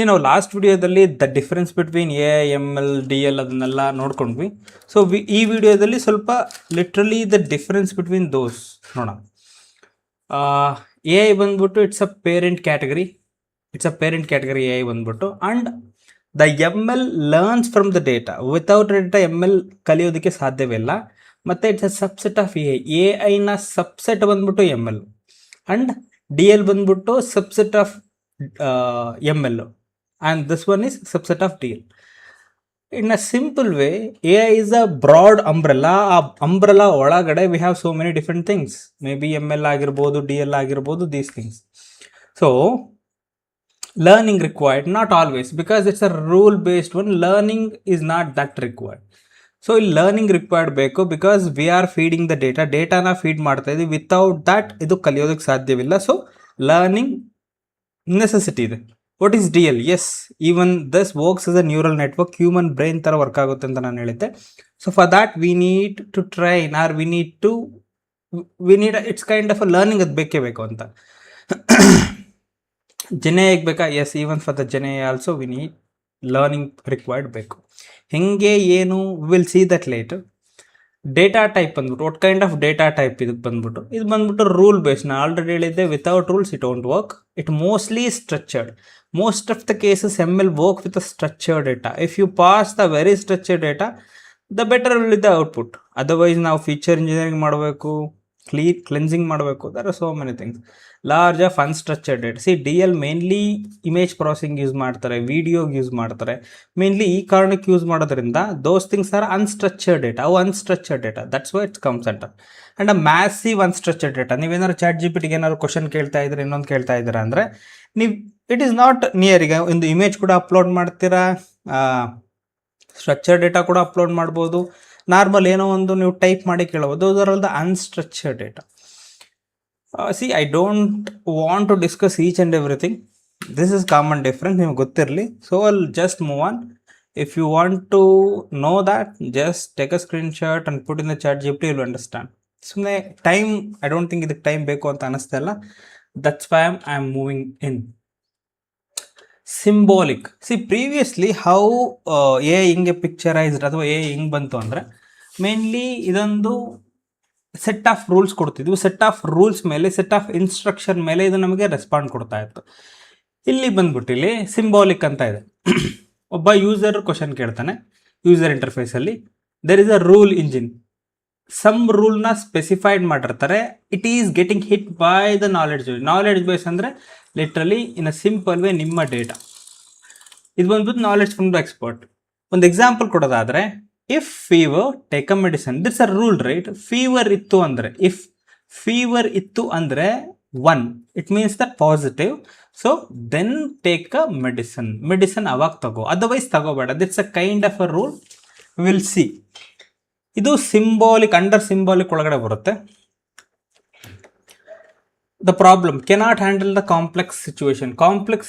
ನಾವು ಲಾಸ್ಟ್ ವಿಡಿಯೋದಲ್ಲಿ the difference between A I M L D L ಅದನ್ನೆಲ್ಲ ನೋಡ್ಕೊಂಡ್ವಿ. ಸೊ ಈ ವಿಡಿಯೋದಲ್ಲಿ ಸ್ವಲ್ಪ literally the difference between those ನೋಡೋಣ. ಎ ಐ ಬಂದ್ಬಿಟ್ಟು it's a parent category A I ಬಂದ್ಬಿಟ್ಟು. And the M L learns from the data. Without data M L ಕಲಿಯೋದಕ್ಕೆ ಸಾಧ್ಯವಿಲ್ಲ. ಮತ್ತು it's a subset of A ಐನ ಸಬ್ಸೆಟ್ ಬಂದ್ಬಿಟ್ಟು M L. And D L ಬಂದ್ಬಿಟ್ಟು subset of M L. And this one is subset of D L. In a simple way, A I is a broad umbrella. ಆ umbrella ಒಳಗಡೆ we have so many different things. Maybe M L ಆಗಿರ್ಬೋದು, D L ಆಗಿರ್ಬೋದು, these things. So learning required, not always, because it's a rule based one. Learning is not that required. So learning required ಬೇಕು, because we are feeding the ಡೇಟಾನ feed ಮಾಡ್ತಾ ಇದ್ದೀವಿ. Without that ಇದು ಕಲಿಯೋದಕ್ಕೆ ಸಾಧ್ಯವಿಲ್ಲ. So learning necessity ಇದೆ. What is D L? Yes, even this works is a neural network. Human brain ಥರ work ಆಗುತ್ತೆ ಅಂತ ನಾನು ಹೇಳಿದ್ದೆ. So for that we need to train, or we need it's kind of a learning. ಅದು ಬೇಕೇ ಬೇಕು ಅಂತ. ಜೆನೆ ಬೇಕಾ? Yes, even for the gen also we need learning required ಬೇಕು. ಹೆಂಗೆ ಏನು will see that later. Data type ಬಂದ್ಬಿಟ್ಟು, what kind of data type ಇದು ಬಂದ್ಬಿಟ್ಟು ರೂಲ್ ಬೇಸ್ಡ್. ನಾನು ಆಲ್ರೆಡಿ ಹೇಳಿದ್ದೆ, without rules it don't work. It mostly structured. Most of the cases M L work with a structured data. If you pass the very structured data, the better will the output. Otherwise ನಾವು feature engineering ಮಾಡಬೇಕು, cleansing ಮಾಡಬೇಕು. There are so many things. Large of unstructured data. See D L mainly image processing use ಮಾಡ್ತಾರೆ, ವಿಡಿಯೋಗೆ use ಮಾಡ್ತಾರೆ. Mainly ಈ ಕಾರಣಕ್ಕೆ use ಮಾಡೋದ್ರಿಂದ those things are unstructured data. ಅವು unstructured data, that's why it's comes under. And a massive unstructured data. ನೀವೇನಾದ್ರು chat G P ಟಿಗೆ ಏನಾದ್ರು ಕ್ವಶನ್ ಕೇಳ್ತಾ ಇದ್ರೆ, ಇನ್ನೊಂದು ಕೇಳ್ತಾ ಇದ್ದೀರಾ ಅಂದರೆ, ನೀವು ಇಟ್ ಈಸ್ ನಾಟ್ ನಿಯರ್. ಈಗ ಒಂದು ಇಮೇಜ್ ಕೂಡ ಅಪ್ಲೋಡ್ ಮಾಡ್ತೀರಾ, ಸ್ಟ್ರಕ್ಚರ್ಡ್ ಡೇಟಾ ಕೂಡ ಅಪ್ಲೋಡ್ ಮಾಡ್ಬೋದು. ನಾರ್ಮಲ್ ಏನೋ ಒಂದು ನೀವು ಟೈಪ್ ಮಾಡಿ ಕೇಳಬಹುದು. Those are all the unstructured data. See, I don't want to discuss each and everything. This is common difference, ನಿಮ್ಗೆ ಗೊತ್ತಿರಲಿ. So I'll just move on. If you want to know that, just take a screenshot and put in the chat GPT, you'll understand. ಸುಮ್ಮನೆ time, I don't think ಇದಕ್ಕೆ time ಬೇಕು ಅಂತ ಅನಿಸ್ತಾ ಇಲ್ಲ. That's why I am moving in. Symbolic. Previously how A ಹಿಂಗೆ picturised ಅಥವಾ A ಹಿಂಗೆ ಬಂತು ಅಂದರೆ, ಮೇನ್ಲಿ ಇದೊಂದು ಸೆಟ್ ಆಫ್ ರೂಲ್ಸ್ ಕೊಡ್ತಿದ್ವಿ. ಸೆಟ್ ಆಫ್ ರೂಲ್ಸ್ ಮೇಲೆ, ಸೆಟ್ ಆಫ್ ಇನ್ಸ್ಟ್ರಕ್ಷನ್ ಮೇಲೆ ಇದು ನಮಗೆ ರೆಸ್ಪಾಂಡ್ ಕೊಡ್ತಾ ಇತ್ತು. ಇಲ್ಲಿ ಬಂದ್ಬಿಟ್ಟು ಇಲ್ಲಿ ಸಿಂಬಾಲಿಕ್ ಅಂತ ಇದೆ. ಒಬ್ಬ ಯೂಸರ್ ಕ್ವಶನ್ ಕೇಳ್ತಾನೆ ಯೂಸರ್ ಇಂಟರ್ಫೇಸಲ್ಲಿ. There is a rule engine. Some ರೂಲ್ನ ಸ್ಪೆಸಿಫೈಡ್ ಮಾಡಿರ್ತಾರೆ. It is getting hit by the knowledge base ಅಂದರೆ literally in a simple way ನಿಮ್ಮ ಡೇಟಾ. ಇದು ಬಂದ್ಬಿಟ್ಟು ನಾಲೆಡ್ಜ್ ಫ್ರಮ್ ದ ಎಕ್ಸ್ಪರ್ಟ್. ಒಂದು ಎಕ್ಸಾಂಪಲ್ ಕೊಡೋದಾದರೆ, if fever take a medicine. That's a rule, right? Fever ಇತ್ತು ಅಂದರೆ, ಇಫ್ ಫೀವರ್ ಇತ್ತು ಅಂದರೆ 1, it means the positive. So then take a medicine ಅವಾಗ ತಗೋ, ಅದರ್ವೈಸ್ ತಗೋಬೇಡ. That's a kind of a rule. Will see. ಇದು symbolic, under symbolic ಒಳಗಡೆ ಬರುತ್ತೆ. The problem cannot handle the complex situation.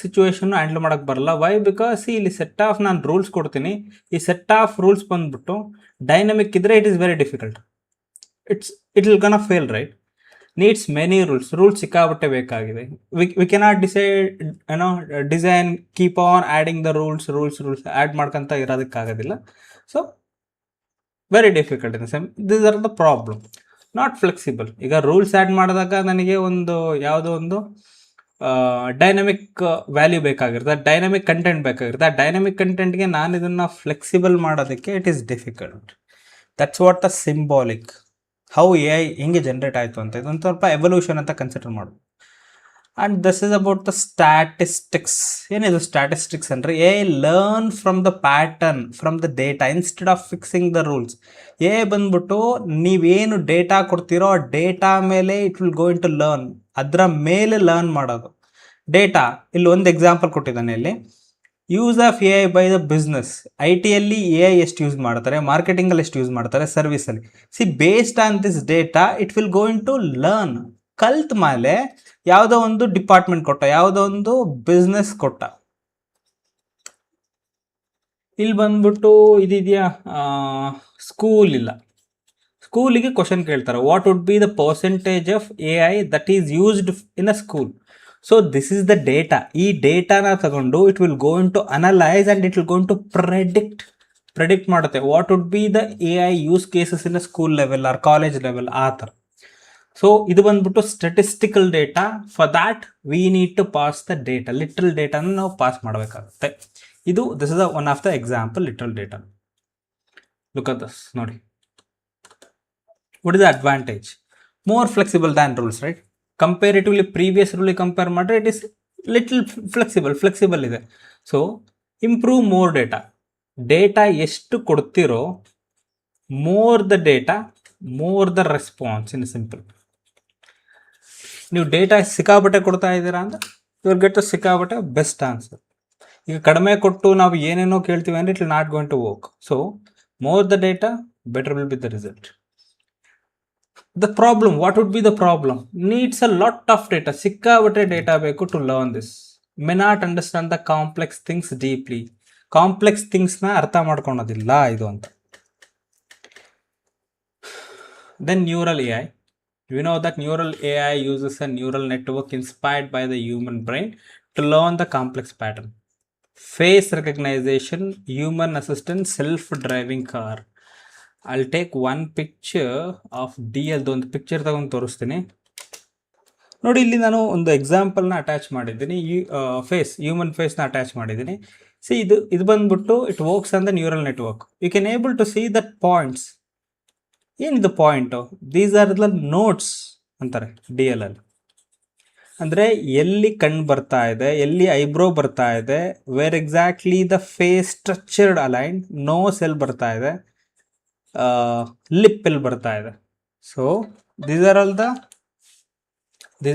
Handle ಮಾಡಕ್ಕೆ ಬರಲ್ಲ. ವೈ? ಬಿಕಾಸ್ ಇಲ್ಲಿ set of ನಾನು ರೂಲ್ಸ್ ಕೊಡ್ತೀನಿ. ಈ ಸೆಟ್ ಆಫ್ ರೂಲ್ಸ್ ಬಂದ್ಬಿಟ್ಟು ಡೈನಮಿಕ್ ಇದ್ರೆ it is very difficult. It will gonna fail, right? Needs many rules ಸಿಕ್ಕಾಬಟ್ಟೆ ಬೇಕಾಗಿದೆ. We cannot design keep on adding the rules add ಮಾಡ್ಕೊಂತ ಇರೋದಕ್ಕಾಗೋದಿಲ್ಲ. So very difficult in same. This are the problem. Not flexible. ಈಗ rules add ಮಾಡಿದಾಗ ನನಗೆ ಯಾವುದೋ ಒಂದು dynamic value ಬೇಕಾಗಿರುತ್ತೆ, ಡೈನಮಿಕ್ ಕಂಟೆಂಟ್ ಬೇಕಾಗಿರುತ್ತೆ. ಆ ಡೈನಮಿಕ್ ಕಂಟೆಂಟ್ಗೆ ನಾನು ಇದನ್ನು ಫ್ಲೆಕ್ಸಿಬಲ್ ಮಾಡೋದಕ್ಕೆ it is difficult. That's what the symbolic. How A I ಹೆಂಗೆ ಜನ್ರೇಟ್ ಆಯಿತು ಅಂತ ಇದೊಂದು ಸ್ವಲ್ಪ ಎವಲ್ಯೂಷನ್ ಅಂತ ಕನ್ಸಿಡರ್ ಮಾಡು. And this is about the statistics. ಏನಿದು ಸ್ಟ್ಯಾಟಿಸ್ಟಿಕ್ಸ್ ಅಂದರೆ, A learn from the pattern from the data instead of fixing the rules. A ಬಂದ್ಬಿಟ್ಟು ನೀವೇನು ಡೇಟಾ ಕೊಡ್ತೀರೋ ಆ ಡೇಟಾ ಮೇಲೆ it will going to learn. ಅದರ ಮೇಲೆ ಲರ್ನ್ ಮಾಡೋದು ಡೇಟಾ. ಇಲ್ಲಿ ಒಂದು ಎಕ್ಸಾಂಪಲ್ ಕೊಟ್ಟಿದ್ದಾನೆ. ಇಲ್ಲಿ use of A I by the business. I ಟಿಯಲ್ಲಿ ಎ ಐ ಎಷ್ಟು ಯೂಸ್ ಮಾಡ್ತಾರೆ, ಮಾರ್ಕೆಟಿಂಗಲ್ಲಿ ಎಷ್ಟು ಯೂಸ್ ಮಾಡ್ತಾರೆ, ಸರ್ವಿಸಲ್ಲಿ. Based on this data it will going to learn. ಕಲ್ತ್ ಮೇಲೆ ಯಾವುದೋ ಒಂದು ಡಿಪಾರ್ಟ್ಮೆಂಟ್ ಕೊಟ್ಟ, ಯಾವುದೋ ಒಂದು ಬಿಸ್ನೆಸ್ ಕೊಟ್ಟ. ಇಲ್ಲಿ ಬಂದ್ಬಿಟ್ಟು ಇದಿದೆಯಾ, ಸ್ಕೂಲ್ ಇಲ್ಲ. ಸ್ಕೂಲಿಗೆ ಕ್ವಶನ್ ಕೇಳ್ತಾರೆ, what would be the percentage of A I that is used in a school. So this is the data. ಈ ಡೇಟಾನ ತಗೊಂಡು it will go in to analyse and it will go in to predict ಮಾಡುತ್ತೆ what would be the AI use cases in school level or college level, ಆ ಥರ. So ಇದು ಬಂದ್ಬಿಟ್ಟು statistical data. For that we need to pass the data. Literal ಡೇಟಾನ ನಾವು pass ಮಾಡಬೇಕಾಗುತ್ತೆ. This is one of the example literal data. Look at this, ನೋಡಿ. What is the advantage? More flexible than rules, right? Comparatively previous ರೂಲಿಗೆ compare ಮಾಡಿದ್ರೆ it is little flexible ಇದೆ. So improve more data ಎಷ್ಟು ಕೊಡ್ತಿರೋ more the data more the response. In simple, ನೀವು data ಸಿಕ್ಕಾಬಟ್ಟೆ ಕೊಡ್ತಾ ಇದ್ದೀರಾ ಅಂದ್ರೆ ಇವ್ರು ಗೆಟ್ ಸಿಕ್ಕಾಬಟ್ಟೆ ಬೆಸ್ಟ್ ಆನ್ಸರ್. ಈಗ ಕಡಿಮೆ ಕೊಟ್ಟು ನಾವು ಏನೇನೋ ಕೇಳ್ತೀವಿ ಅಂದರೆ it will not going to work. So more the data better will be the result. The problem, what would be the problem? Needs a lot of data. ಸಿಕ್ಕಾಬಟ್ಟೆ ಡೇಟಾ ಬೇಕು to learn this. May not understand the complex things deeply. Complex ಥಿಂಗ್ಸ್ನ ಅರ್ಥ ಮಾಡ್ಕೊಳೋದಿಲ್ಲ ಇದು ಅಂತ. Then neural AI. We know that neural AI uses a neural network inspired by the human brain to learn the complex pattern. Face recognition, human assistant, self-driving car. I'll take one picture of DL. ಒಂದು picture ತಗೊಂಡು ತೋರಿಸ್ತೀನಿ ನೋಡಿ. ಇಲ್ಲಿ ನಾನು ಒಂದು ಎಕ್ಸಾಂಪಲ್ನ attach ಮಾಡಿದ್ದೀನಿ. Human ಫೇಸ್ನ ಅಟ್ಯಾಚ್ ಮಾಡಿದ್ದೀನಿ. ಸಿ ಇದು ಬಂದ್ಬಿಟ್ಟು it works on the neural network. You can able to see that points. ಏನಿದು point? These are the notes ಅಂತಾರೆ DL ಅಲ್ಲಿ. ಅಂದರೆ ಎಲ್ಲಿ ಕಣ್ಣು ಬರ್ತಾ ಇದೆ, ಎಲ್ಲಿ ಐಬ್ರೋ ಬರ್ತಾ ಇದೆ, where exactly the face structured align, nose ಎಲ್ಲಿ ಬರ್ತಾ ಇದೆ, ಲಿಪ್ ಎಲ್ಲಿ ಬರ್ತಾ ಇದೆ. So these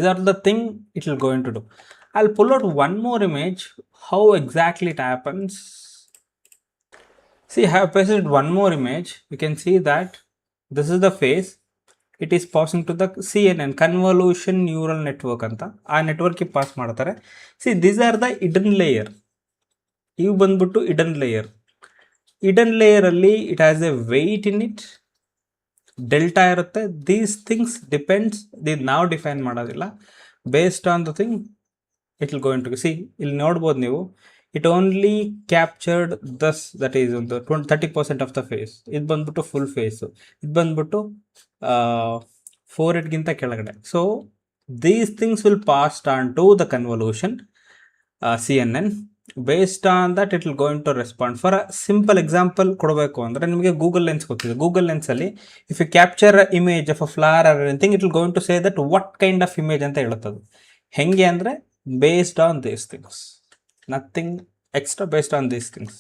are the thing it will going to do. I'll pull out one more image how exactly it happens. See, I have pasted one more image. You can see that this is the face. It is passing to the CNN, convolution neural network ಅಂತ. ಆ ನೆಟ್ವರ್ಕಿಗೆ pass ಮಾಡ್ತಾರೆ. See, these are the hidden layer. ಇವು ಬಂದ್ಬಿಟ್ಟು hidden layer. Hidden layer ಅಲ್ಲಿ it has a weight in it, delta ಇರುತ್ತೆ. These things depends, ನಾವು define ಮಾಡೋದಿಲ್ಲ. Based on the thing it will going to see. ಇಲ್ಲಿ ನೋಡ್ಬೋದು ನೀವು, it only captured that is ಒಂದು 30% ಆಫ್ ದ ಫೇಸ್. ಇದು ಬಂದ್ಬಿಟ್ಟು ಫುಲ್ ಫೇಸು, ಇದು ಬಂದ್ಬಿಟ್ಟು 4 ಕೆಳಗಡೆ. So these things will pass on to the convolution CNN. Based on that it will going to respond. For a simple example ಕೊಡಬೇಕು ಅಂದರೆ ನಿಮಗೆ Google lens ಗೊತ್ತಿದೆ. ಗೂಗಲ್ ಲೆನ್ಸಲ್ಲಿ if you capture image of a flower or anything, it will going to say that what kind of image ಅಂತ ಹೇಳುತ್ತದೆ. ಹೆಂಗೆ ಅಂದರೆ based on these things, nothing extra, based on these things.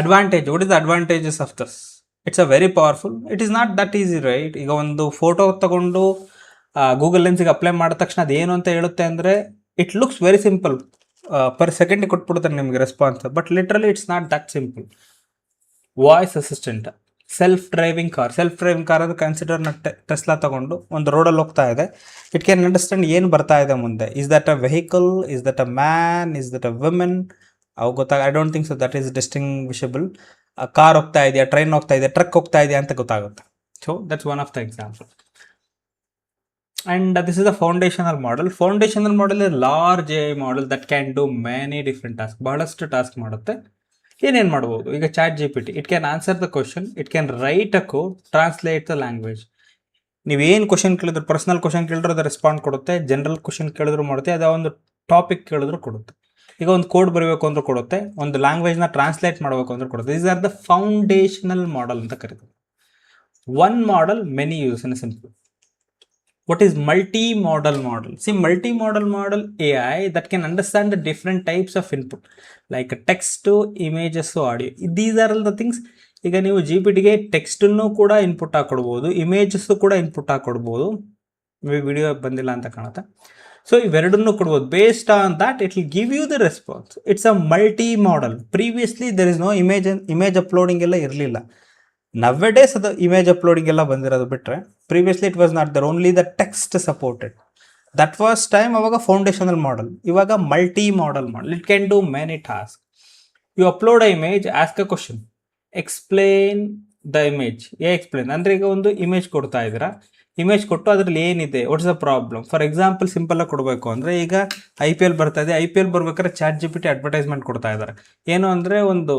Advantage, what is the advantages of this? It's a very powerful. It is not that easy, right? ಈಗ ಒಂದು photo ತಗೊಂಡು Google ಲೆನ್ಸಿಗೆ apply ಮಾಡಿದ ತಕ್ಷಣ ಅದೇನು ಅಂತ ಹೇಳುತ್ತೆ ಅಂದರೆ it looks very simple. Per ಸೆಕೆಂಡಿಗೆ ಕೊಟ್ಬಿಡ್ತಾರೆ ನಿಮಗೆ response. But literally it's not that simple. Voice assistant, self driving car ಅದು ಕನ್ಸಿಡರ್ ಟೆಸ್ಲಾ ತಗೊಂಡು ಒಂದು ರೋಡಲ್ಲಿ ಹೋಗ್ತಾ ಇದೆ. ಇಟ್ ಕ್ಯಾನ್ ಅಂಡರ್ಸ್ಟ್ಯಾಂಡ್ ಏನು ಬರ್ತಾ ಇದೆ ಮುಂದೆ. Is that a vehicle, is that a man, is that a women, ಅವು I don't think so that is distinguishable. Car ಹೋಗ್ತಾ ಇದೆಯಾ, ಟ್ರೈನ್ ಹೋಗ್ತಾ ಇದೆಯಾ, ಟ್ರಕ್ ಹೋಗ್ತಾ ಇದೆಯಾ ಅಂತ ಗೊತ್ತಾಗುತ್ತೆ. So that's one of the example. And this is the foundational model. Foundational model is large AI model that can do many different tasks. ಬಹಳಷ್ಟು task ಮಾಡುತ್ತೆ. ಏನೇನು ಮಾಡ್ಬೋದು? ಈಗ ChatGPT, it can answer the question, it can write a code, translate the language. ನೀವೇನು question ಕೇಳಿದ್ರು, personal question ಕೇಳಿದ್ರು ಅದು respond ಕೊಡುತ್ತೆ, ಜನರಲ್ ಕ್ವಶನ್ ಕೇಳಿದ್ರು ಮಾಡುತ್ತೆ, ಅದೇ ಒಂದು ಟಾಪಿಕ್ ಕೇಳಿದ್ರು ಕೊಡುತ್ತೆ. ಈಗ ಒಂದು ಕೋಡ್ ಬರಬೇಕು ಅಂದ್ರೂ ಕೊಡುತ್ತೆ, ಒಂದು ಲ್ಯಾಂಗ್ವೇಜ್ನ ಟ್ರಾನ್ಸ್ಲೇಟ್ ಮಾಡಬೇಕು ಅಂದ್ರೂ ಕೊಡುತ್ತೆ. These are the foundational model ಅಂತ ಕರೀತಾರೆ. One model many use in simple. What is multi-modal model? See, multi-modal model AI that can understand the different types of input like text, images, audio. These are all the things. ಈಗ ನೀವು GPTಗೆ ಟೆಕ್ಸ್ಟನ್ನು ಕೂಡ input ಹಾಕೊಡ್ಬೋದು, images ಕೂಡ input ಹಾಕೊಡ್ಬೋದು. Video ಬಂದಿಲ್ಲ ಅಂತ ಕಾಣುತ್ತೆ. ಸೊ ಇವೆರಡನ್ನೂ ಕೊಡ್ಬೋದು. Based on that it will give you the response. It's a multi model. Previously there is no image uploading ಎಲ್ಲ ಇರಲಿಲ್ಲ. ನವ್ಡೇಸ್ ಅದು ಇಮೇಜ್ ಅಪ್ಲೋಡಿಂಗ್ ಎಲ್ಲ ಬಂದಿರೋದು ಬಿಟ್ಟರೆ previously it was not there, only the text supported. That was time ಅವಾಗ foundational model. ಇವಾಗ multi model model. It can do many task. You upload a image, ask a question, explain the image. Explain ಅಂದರೆ ಈಗ ಒಂದು image ಕೊಡ್ತಾ ಇದ್ದೀರಾ, image ಕೊಟ್ಟು ಅದರಲ್ಲಿ ಏನಿದೆ, what's the problem. For example simple ಆಗಿ ಕೊಡಬೇಕು ಅಂದರೆ, ಈಗ IPL ಬರ್ತಾ ಇದೆ, IPL ಬರ್ಬೇಕಾದ್ರೆ ChatGPT ಅಡ್ವರ್ಟೈಸ್ಮೆಂಟ್ ಕೊಡ್ತಾ ಇದ್ದಾರೆ. ಏನು ಅಂದರೆ, ಒಂದು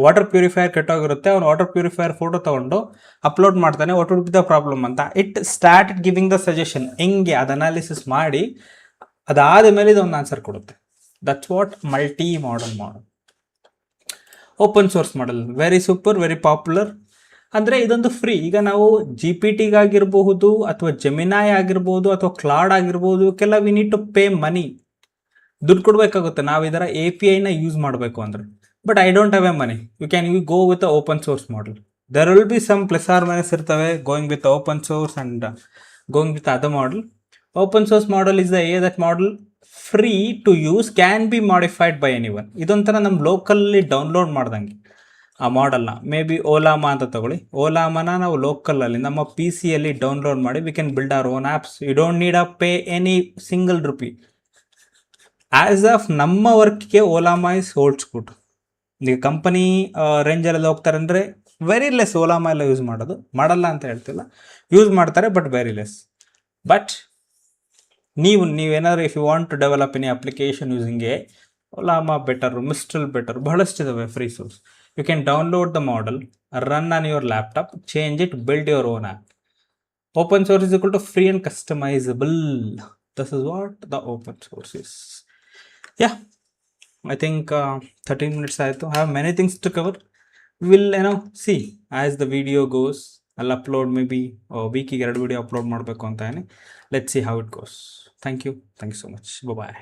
ವಾಟರ್ ಪ್ಯೂರಿಫೈಯರ್ ಕೆಟ್ಟೋಗಿರುತ್ತೆ, ಅವ್ನು ವಾಟರ್ ಪ್ಯೂರಿಫೈಯರ್ ಫೋಟೋ ತೊಗೊಂಡು ಅಪ್ಲೋಡ್ ಮಾಡ್ತಾನೆ, what would be the problem ಅಂತ. It start giving the suggestion, ಹೆಂಗೆ ಅದು ಅನಾಲಿಸಿಸ್ ಮಾಡಿ ಅದಾದ ಮೇಲೆ ಇದೊಂದು ಆನ್ಸರ್ ಕೊಡುತ್ತೆ. That's what multi model open source model. Very super, very popular. ಅಂದರೆ ಇದೊಂದು ಫ್ರೀ. ಈಗ ನಾವು GPT-ಗಾಗಿರ್ಬಹುದು ಅಥವಾ ಜೆಮಿನಾಯ್ ಆಗಿರ್ಬೋದು ಅಥವಾ ಕ್ಲಾಡ್ ಆಗಿರ್ಬೋದು, ಇವಕ್ಕೆಲ್ಲ we need to pay money, ದುಡ್ಡು ಕೊಡಬೇಕಾಗುತ್ತೆ ನಾವು ಇದರ API-ನ ಯೂಸ್ ಮಾಡಬೇಕು ಅಂದರೆ. But I don't have a money. You can you go with open source model. There will be some plus or minus ಇರ್ತವೆ going with open source and going with other model. Open source model is the that model free to use, can be modified by anyone. ಇದೊಂಥರ ನಮ್ಮ ಲೋಕಲ್ಲಿ download ಮಾಡ್ದಂಗೆ ಆ ಮಾಡೆಲ್ನ. May be ಓಲಾಮಾ ಅಂತ ತಗೊಳ್ಳಿ. ಓಲಾಮನ ನಾವು ಲೋಕಲಲ್ಲಿ ನಮ್ಮ PC-ಯಲ್ಲಿ ಡೌನ್ಲೋಡ್ ಮಾಡಿ we can build our own apps. You don't need a pay any single rupee. As of ನಮ್ಮ ವರ್ಕ್ಗೆ ಓಲಾಮಾ ಇಸ್ ಓಲ್ಡ್ ಸ್ಕೂಟ್. ಈಗ ಕಂಪನಿ ರೇಂಜಲ್ಲಿ ಹೋಗ್ತಾರೆ ಅಂದರೆ ವೆರಿ ಲೆಸ್ ಓಲಾಮಾ ಎಲ್ಲ ಯೂಸ್ ಮಾಡೋದು. ಮಾಡಲ್ಲ ಅಂತ ಹೇಳ್ತಿಲ್ಲ, ಯೂಸ್ ಮಾಡ್ತಾರೆ, ಬಟ್ ವೆರಿ ಲೆಸ್. ಬಟ್ ನೀವೇನಾದ್ರು if you want to develop any application using Ollama better, Mistral better, ಬಹಳಷ್ಟಿದಾವೆ free source. You can download the model, run on your laptop, change it, build your own app. Open source is equal to free and customizable. This is what the open source is. Yeah, I think 13 minutes ಆಯಿತು. I have many things to cover. We'll see as the video goes. I'll upload maybe ವೀಕಿಗೆ 2 video upload ಮಾಡಬೇಕು ಅಂತ. Let's see how it goes. Thank you so much. Bye bye.